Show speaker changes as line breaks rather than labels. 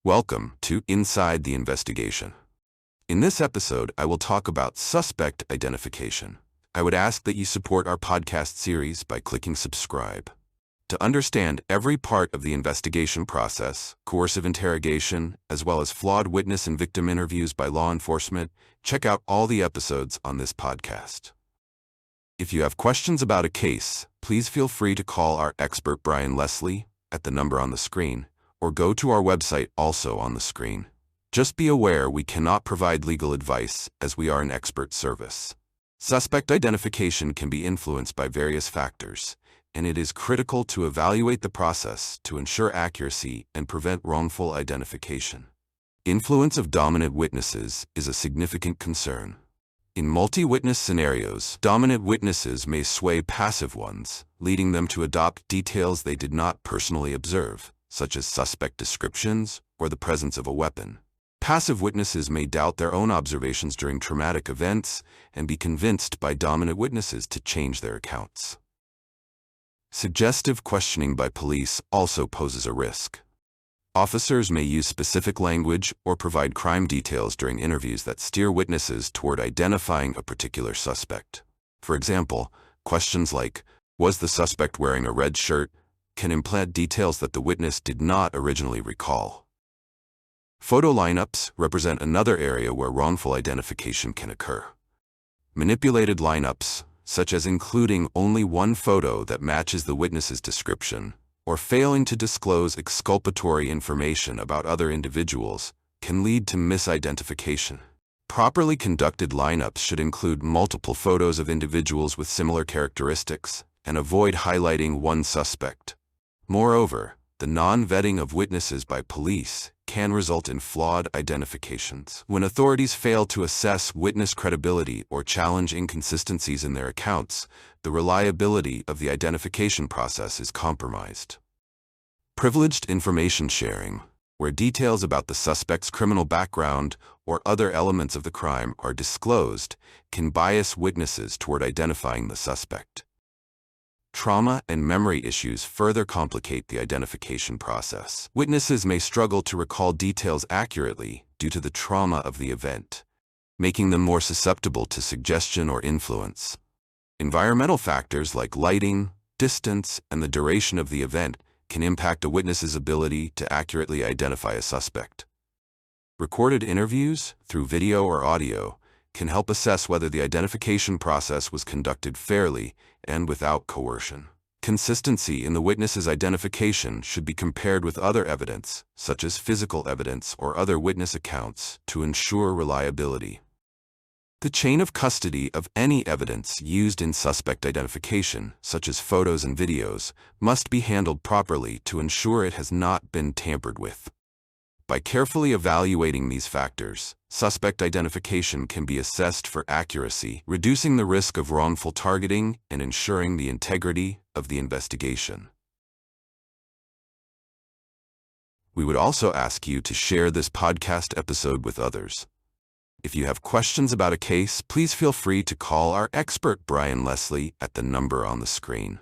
Welcome to Inside the Investigation. In this episode, I will talk about suspect identification. I would ask that you support our podcast series by clicking subscribe. To understand every part of the investigation process, coercive interrogation, as well as flawed witness and victim interviews by law enforcement, check out all the episodes on this podcast. If you have questions about a case, please feel free to call our expert Brian Leslie at the number on the screen, or go to our website also on the screen. Just be aware we cannot provide legal advice as we are an expert service. Suspect identification can be influenced by various factors, and it is critical to evaluate the process to ensure accuracy and prevent wrongful identification. Influence of dominant witnesses is a significant concern. In multi-witness scenarios, dominant witnesses may sway passive ones, leading them to adopt details they did not personally observe, such as suspect descriptions or the presence of a weapon. Passive witnesses may doubt their own observations during traumatic events and be convinced by dominant witnesses to change their accounts. Suggestive questioning by police also poses a risk. Officers may use specific language or provide crime details during interviews that steer witnesses toward identifying a particular suspect. For example, questions like, "Was the suspect wearing a red shirt?" can implant details that the witness did not originally recall. Photo lineups represent another area where wrongful identification can occur. Manipulated lineups, such as including only one photo that matches the witness's description, or failing to disclose exculpatory information about other individuals, can lead to misidentification. Properly conducted lineups should include multiple photos of individuals with similar characteristics and avoid highlighting one suspect. Moreover, the non-vetting of witnesses by police can result in flawed identifications. When authorities fail to assess witness credibility or challenge inconsistencies in their accounts, the reliability of the identification process is compromised. Privileged information sharing, where details about the suspect's criminal background or other elements of the crime are disclosed, can bias witnesses toward identifying the suspect. Trauma and memory issues further complicate the identification process. Witnesses may struggle to recall details accurately due to the trauma of the event, making them more susceptible to suggestion or influence. Environmental factors like lighting, distance, and the duration of the event can impact a witness's ability to accurately identify a suspect. Recorded interviews, through video or audio, can help assess whether the identification process was conducted fairly and without coercion. Consistency in the witness's identification should be compared with other evidence, such as physical evidence or other witness accounts, to ensure reliability. The chain of custody of any evidence used in suspect identification, such as photos and videos, must be handled properly to ensure it has not been tampered with. By carefully evaluating these factors, suspect identification can be assessed for accuracy, reducing the risk of wrongful targeting and ensuring the integrity of the investigation. We would also ask you to share this podcast episode with others. If you have questions about a case, please feel free to call our expert Brian Leslie at the number on the screen.